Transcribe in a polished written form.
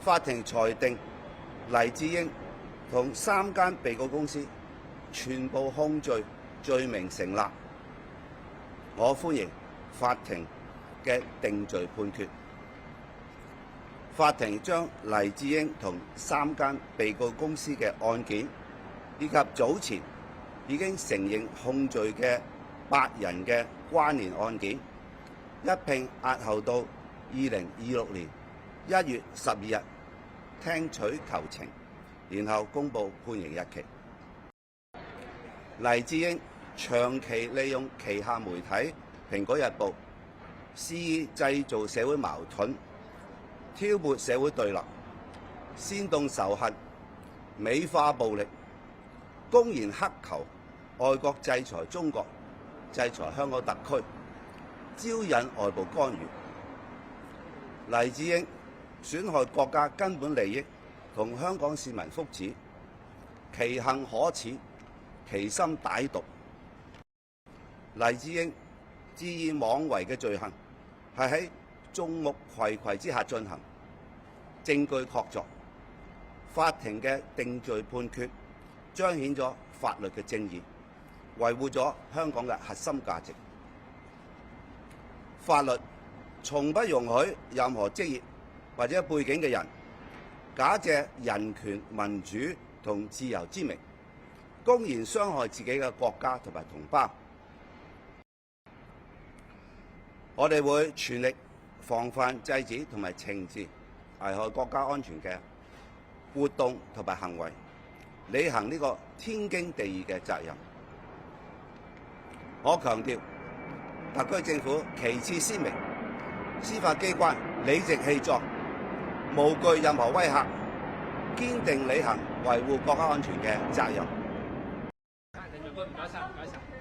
法庭裁定黎智英同3間被告公司全部控罪罪名成立，我歡迎法庭嘅定罪判決。法庭將黎智英同3間被告公司嘅案件，以及早前已經承認控罪嘅8人嘅關連案件，一併押後到2026年1月12日聽取求情，然後公佈判刑日期。黎智英長期利用旗下媒體《蘋果日報》，肆意製造社會矛盾，挑撥社會對立，煽動仇恨，美化暴力，公然乞求外國制裁中國、制裁香港特區，招引外部干預。黎智英損害國家根本利益同香港市民福祉，其行可恥，其心歹毒。黎智英恣意妄為嘅罪行係喺眾目睽睽之下進行，證據確鑿。法庭嘅定罪判決彰顯咗法律嘅正義，維護咗香港嘅核心價值。法律從不容許任何職業或者背景嘅人假借人權、民主同自由之名，公然傷害自己嘅國家同埋同胞。我哋會全力防範、制止同埋懲治危害國家安全嘅活動同埋行為，履行呢個天經地義嘅責任。我強調，特區政府旗幟鮮明，司法機關理直氣壯，無懼任何威嚇，堅定履行維護國家安全嘅責任。唔該晒，唔該晒。